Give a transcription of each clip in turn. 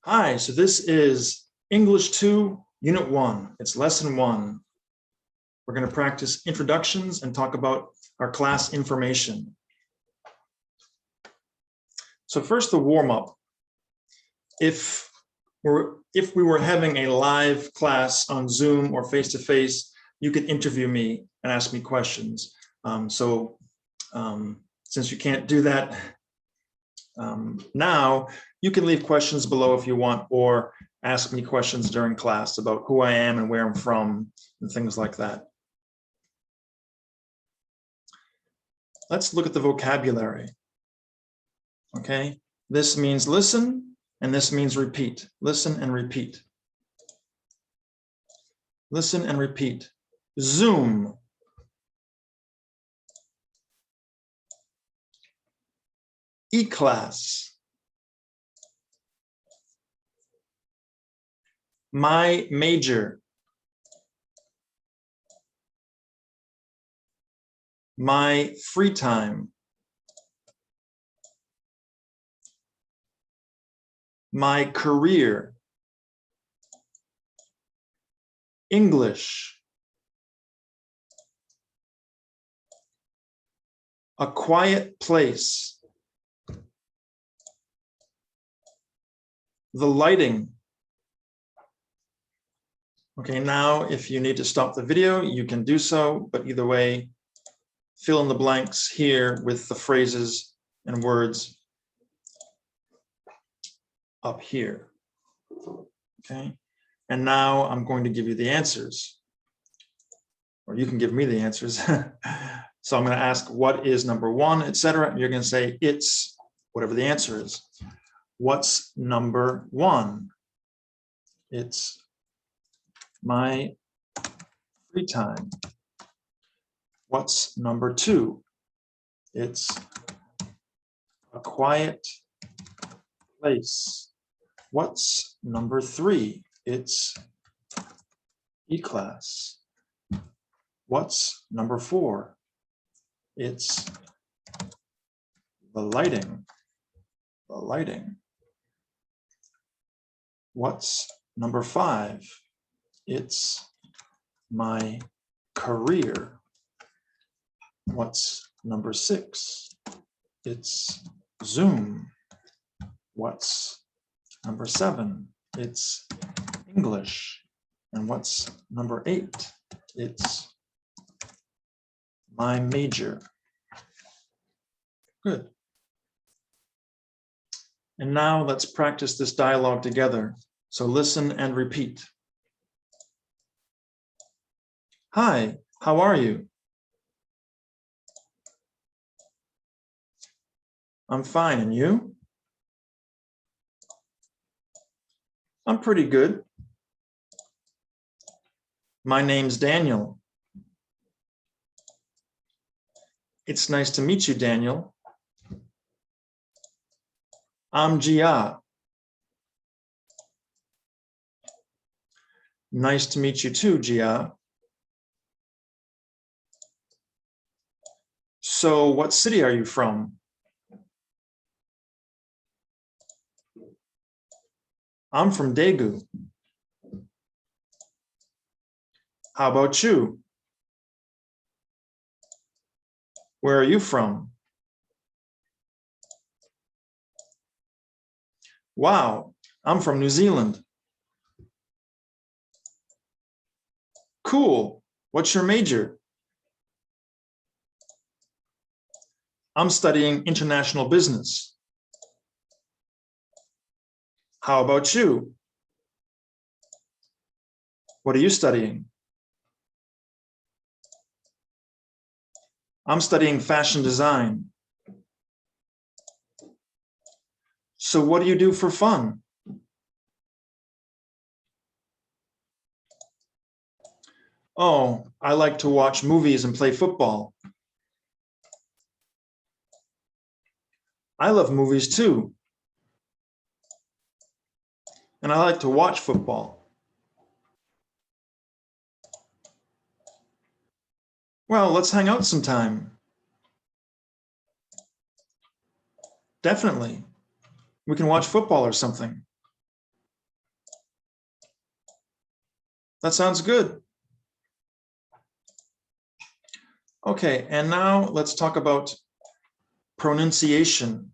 Hi, so this is English 2, Unit 1. It's Lesson 1. We're going to practice introductions and talk about our class information. So first, the warm-up. If we were having a live class on Zoom or face-to-face, you could interview me and ask me questions. Since you can't do that now, you can leave questions below if you want, or ask me questions during class about who I am and where I'm from and things like that. Let's look at the vocabulary. Okay, this means listen, and this means repeat. Listen and repeat. Listen and repeat. Zoom. E-class. My major. My free time. My career. English. A quiet place. The lighting. Okay, now if you need to stop the video, you can do so, but either way, fill in the blanks here with the phrases and words up here. Okay, and now I'm going to give you the answers, or you can give me the answers. So I'm going to ask, what is number one, etc. And you're going to say, it's whatever the answer is. What's number one? It's my free time. What's number two? It's a quiet place. What's number three? It's E-class. What's number four? It's the lighting. The lighting. What's number five? It's my career. What's number six? It's Zoom. What's number seven? It's English. And what's number eight? It's my major. Good. And now let's practice this dialogue together. So listen and repeat. Hi, how are you? I'm fine, and you? I'm pretty good. My name's Daniel. It's nice to meet you, Daniel. I'm Gia. Nice to meet you too, Gia. So what city are you from? I'm from Daegu. How about you? Where are you from? Wow, I'm from New Zealand. Cool. What's your major? I'm studying international business. How about you? What are you studying? I'm studying fashion design. So what do you do for fun? Oh, I like to watch movies and play football. I love movies too. And I like to watch football. Well, let's hang out sometime. Definitely. We can watch football or something. That sounds good. Okay, and now let's talk about pronunciation.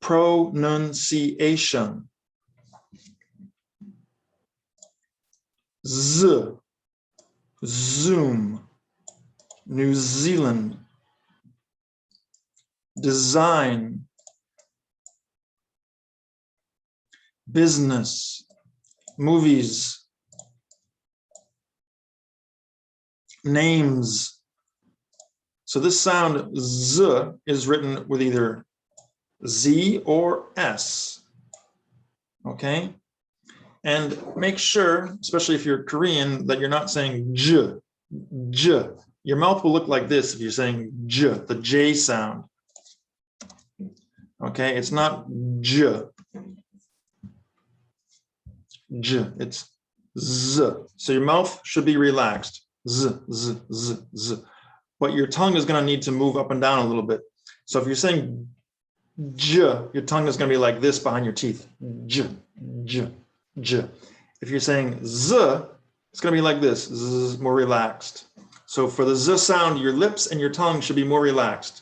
Pronunciation. Z, Zoom, New Zealand. Design, business, movies, names. So this sound Z is written with either Z or S, okay? And make sure, especially if you're Korean, that you're not saying J, J. Your mouth will look like this if you're saying J, the J sound. Okay, it's not J. J, it's Z. So your mouth should be relaxed. Z, Z, Z, Z. But your tongue is going to need to move up and down a little bit. So if you're saying J, your tongue is going to be like this behind your teeth. J, J, J. If you're saying Z, it's going to be like this, Z, more relaxed. So for the Z sound, your lips and your tongue should be more relaxed.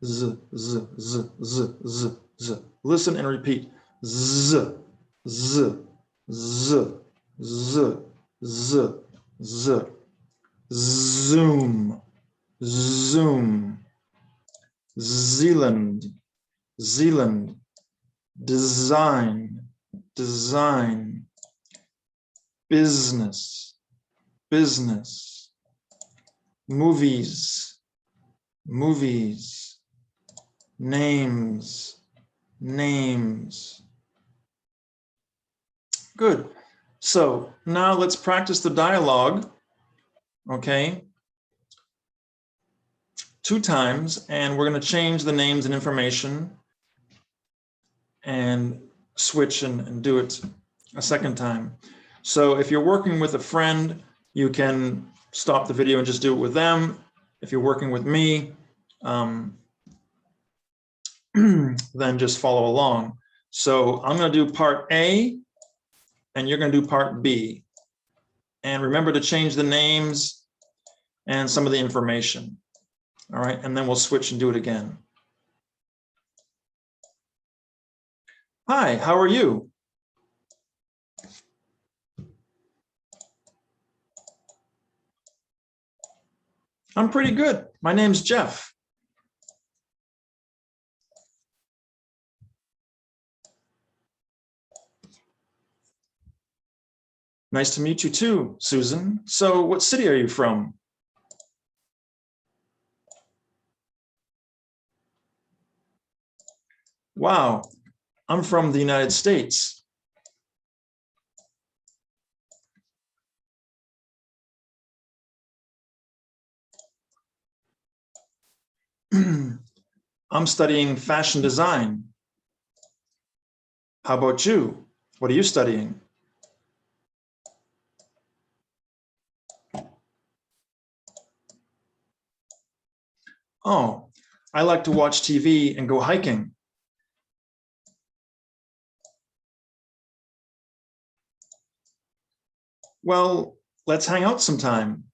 Z, Z, Z, Z, Z, Z. Listen and repeat. Z, Z, Z, Z, Z, Z. Zoom, Zoom. Zealand, Zealand. Design, design. Business, business. Movies, movies. Names, names. Good. So now let's practice the dialogue, okay? 2 times, and we're going to change the names and information and switch and do it a second time. So if you're working with a friend, you can stop the video and just do it with them. If you're working with me, then just follow along. So I'm going to do part A, and you're going to do part B. And remember to change the names and some of the information. All right, and then we'll switch and do it again. Hi, how are you? I'm pretty good. My name's Jeff. Nice to meet you too, Susan. So what city are you from? Wow, I'm from the United States. I'm studying fashion design. How about you? What are you studying? Oh, I like to watch TV and go hiking. Well, let's hang out sometime.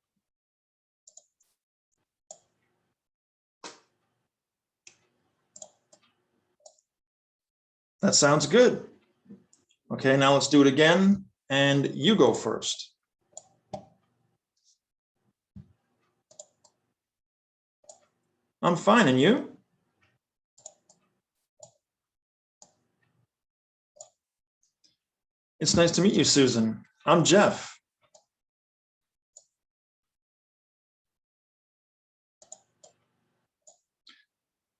That sounds good. Okay, now let's do it again, and you go first. I'm fine, and you? It's nice to meet you, Susan. I'm Jeff.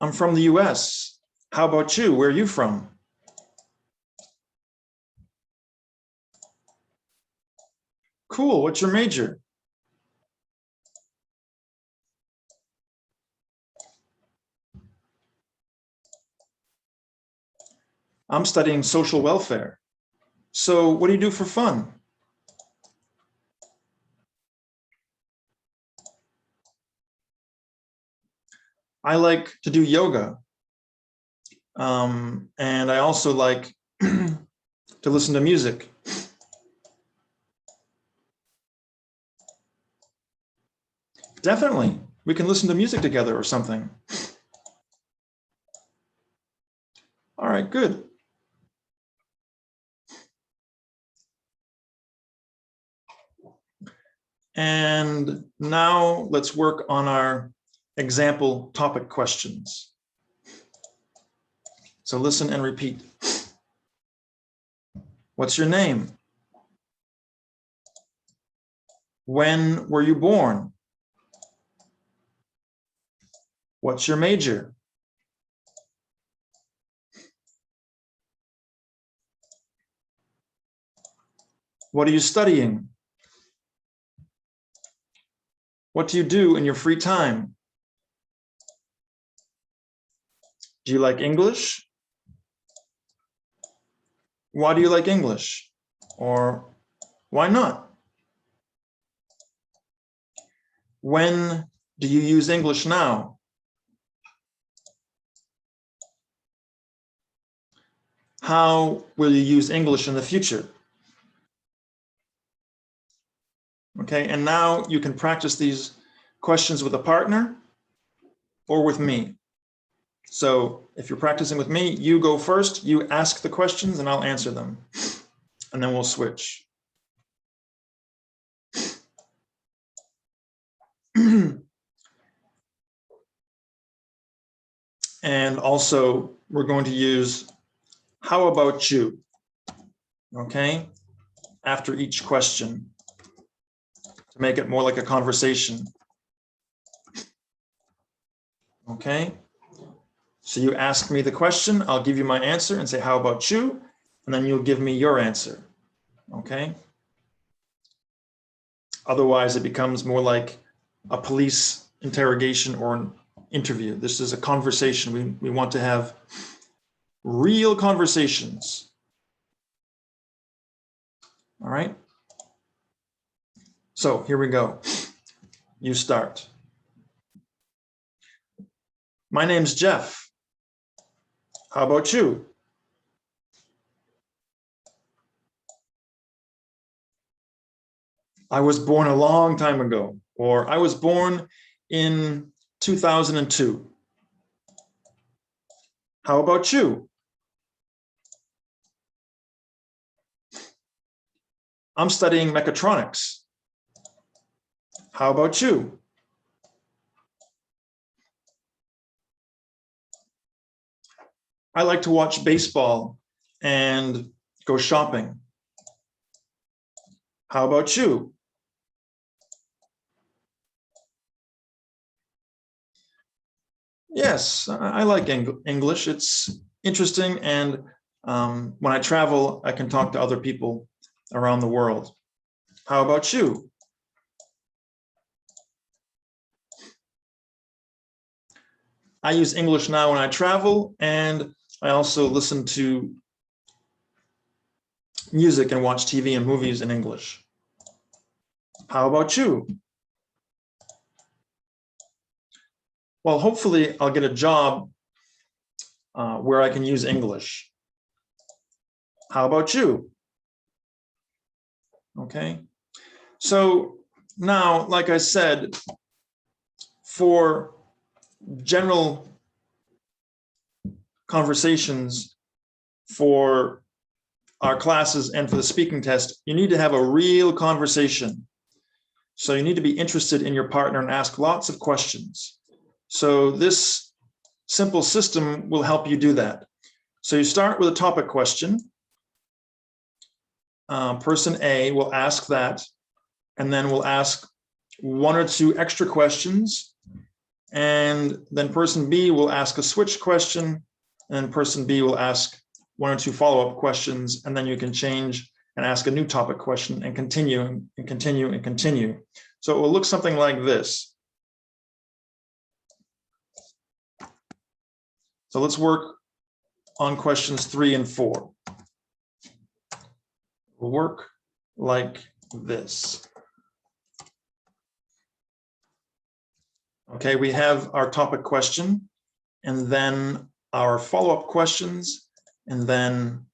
I'm from the US. How about you? Where are you from? Cool, what's your major? I'm studying social welfare. So what do you do for fun? I like to do yoga. And I also like to listen to music. Definitely. We can listen to music together or something. All right, good. And now let's work on our example topic questions. So listen and repeat. What's your name? When were you born? What's your major? What are you studying? What do you do in your free time? Do you like English? Why do you like English? Or why not? When do you use English now? How will you use English in the future? Okay, and now you can practice these questions with a partner or with me. So if you're practicing with me, you go first, you ask the questions and I'll answer them. And then we'll switch. And also we're going to use how about you? Okay, after each question to make it more like a conversation. Okay, so you ask me the question, I'll give you my answer and say, how about you? And then you'll give me your answer. Okay. Otherwise, it becomes more like a police interrogation or an interview. This is a conversation. We want to have real conversations. All right. So here we go. You start. My name's Jeff. How about you? I was born a long time ago, or I was born in 2002. How about you? I'm studying mechatronics. How about you? I like to watch baseball and go shopping. How about you? Yes, I like English. It's interesting, and when I travel, I can talk to other people around the world. How about you? I use English now when I travel, and I also listen to music and watch TV and movies in English. How about you? Well, hopefully I'll get a job where I can use English. How about you? Okay. So now, like I said, for general conversations for our classes and for the speaking test, you need to have a real conversation. So you need to be interested in your partner and ask lots of questions. So this simple system will help you do that. So you start with a topic question. Person A will ask that, and then we'll ask one or two extra questions. And then person B will ask a switch question, and person B will ask one or two follow-up questions, and then you can change and ask a new topic question and continue and continue and continue. So it will look something like this. So let's work on questions 3 and 4. We'll work like this. Okay, we have our topic question, and then our follow-up questions, and then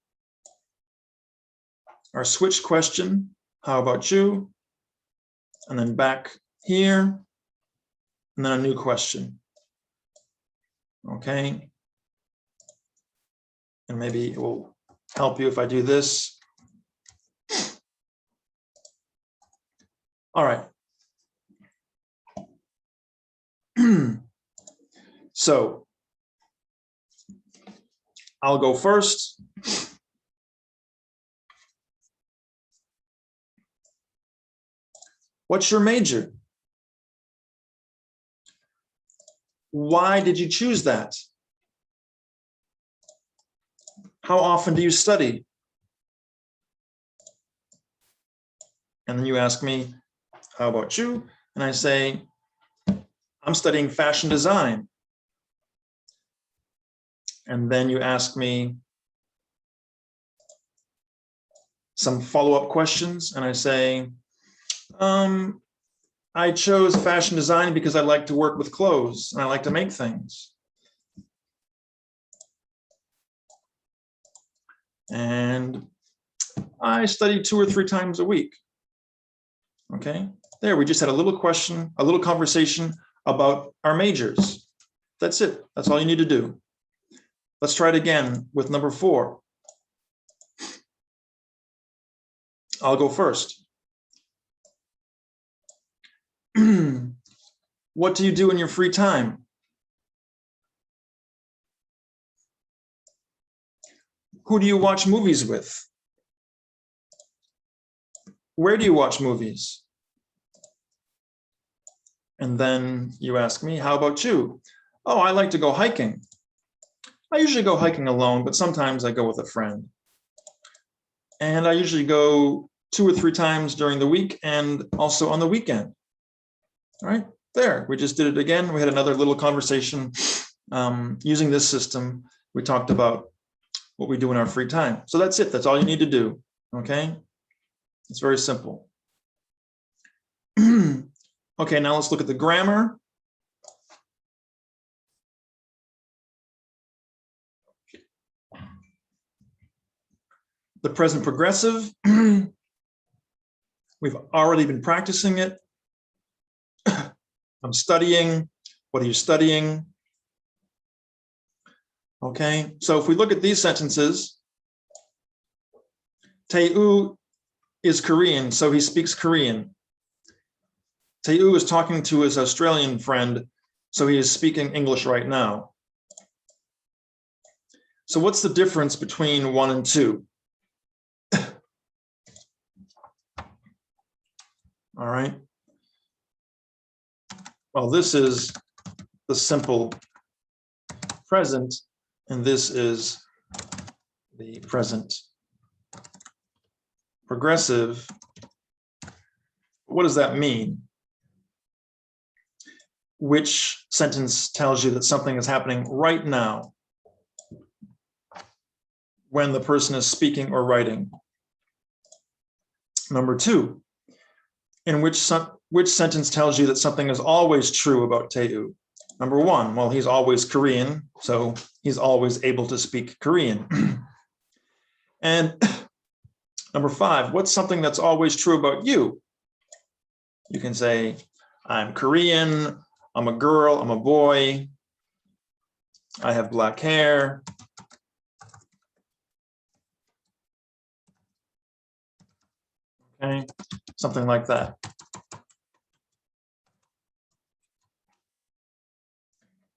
our switch question, how about you? And then back here, and then a new question. Okay. And maybe it will help you if I do this. All right. So I'll go first. What's your major? Why did you choose that? How often do you study? And then you ask me, how about you? And I say, I'm studying fashion design. And then you ask me some follow-up questions, and I say, I chose fashion design because I like to work with clothes and I like to make things. And I study 2 or 3 times a week. Okay, there, we just had a little question, a little conversation about our majors. That's it. That's all you need to do. Let's try it again with number 4. I'll go first. What do you do in your free time? Who do you watch movies with? Where do you watch movies? And then you ask me, how about you? Oh, I like to go hiking. I usually go hiking alone, but sometimes I go with a friend. And I usually go 2 or 3 times during the week and also on the weekend. All right, there, we just did it again. We had another little conversation using this system. We talked about what we do in our free time. So that's it. That's all you need to do. Okay, it's very simple. Okay, now let's look at the grammar. The present progressive, we've already been practicing it. I'm studying. What are you studying? Okay, so if we look at these sentences, Tae-u is Korean, so he speaks Korean. Tae-u is talking to his Australian friend, so he is speaking English right now. So what's the difference between 1 and 2? All right. Well, this is the simple present, and this is the present progressive. What does that mean? Which sentence tells you that something is happening right now when the person is speaking or writing? Number 2, in which sentence tells you that something is always true about Tae-u? Number 1, well, he's always Korean, so he's always able to speak Korean. And number 5, what's something that's always true about you? You can say, I'm Korean, I'm a girl, I'm a boy, I have black hair. Okay, something like that.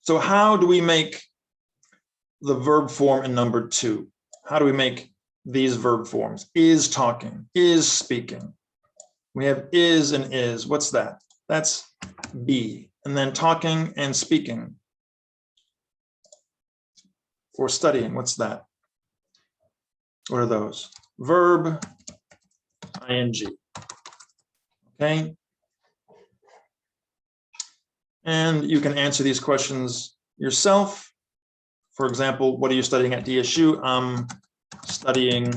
So how do we make the verb form in number 2? How do we make these verb forms? Is talking, is speaking. We have is and is. What's that? That's be. And then talking and speaking. For studying, what's that? What are those? Verb, ing. Okay. And you can answer these questions yourself. For example, what are you studying at DSU? I'm studying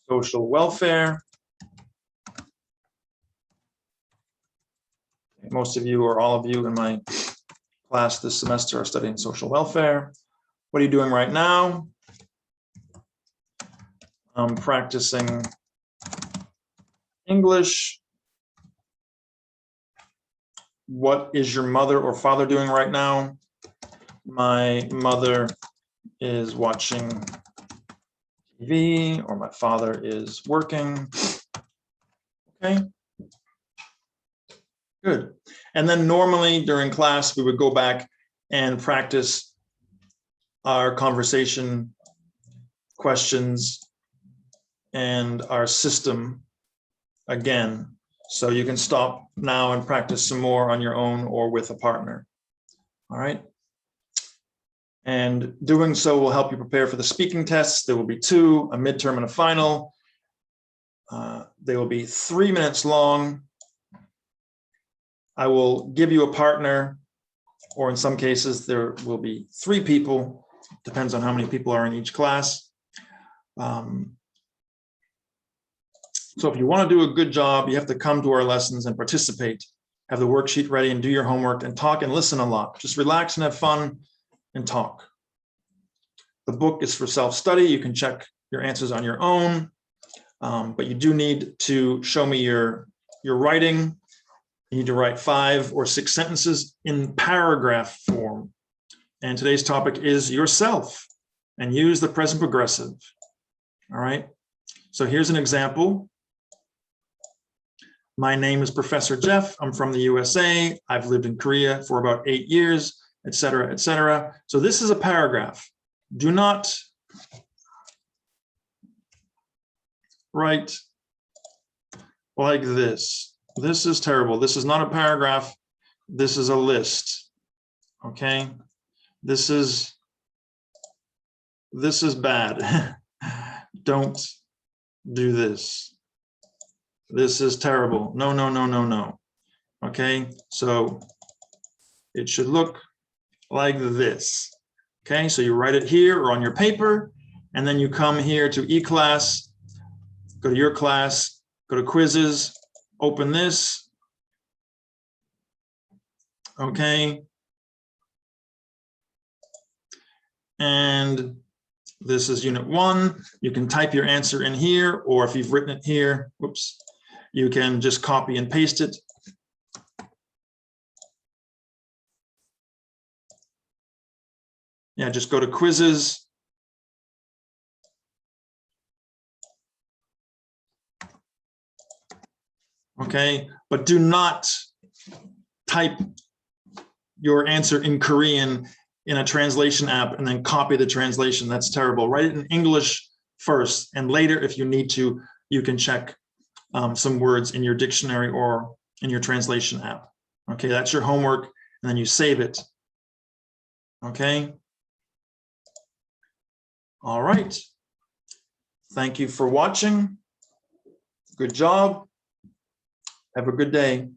social welfare. Most of you or all of you in my class this semester are studying social welfare. What are you doing right now? I'm practicing English. what is your mother or father doing right now? My mother is watching TV, or my father is working. Okay. Good. And then normally during class, we would go back and practice our conversation questions and our system again. So you can stop now and practice some more on your own or with a partner. All right. And doing so will help you prepare for the speaking tests. There will be 2, a midterm and a final. They will be 3 minutes long. I will give you a partner, or in some cases, there will be 3 people. Depends on how many people are in each class. So if you want to do a good job, you have to come to our lessons and participate. Have the worksheet ready and do your homework and talk and listen a lot. Just relax and have fun and talk. The book is for self-study. You can check your answers on your own, but you do need to show me your writing. You need to write 5 or 6 sentences in paragraph form. And today's topic is yourself, and use the present progressive. All right. So here's an example. My name is Professor Jeff. I'm from the USA. I've lived in Korea for about 8 years, et cetera, et cetera. So this is a paragraph. Do not write like this. This is terrible. This is not a paragraph. This is a list. Okay. This is bad. Don't do this. This is terrible. No, no, no, no, no. Okay. So it should look like this. Okay. So you write it here or on your paper, and then you come here to eClass, go to your class, go to quizzes, open this. Okay. And this is unit 1. You can type your answer in here, or if you've written it here, whoops, you can just copy and paste it. Yeah, just go to quizzes. Okay, but do not type your answer in Korean in a translation app and then copy the translation. That's terrible. Write it in English first, and later, if you need to, you can check some words in your dictionary or in your translation app. Okay, that's your homework, and then you save it. Okay. All right. Thank you for watching. Good job. Have a good day.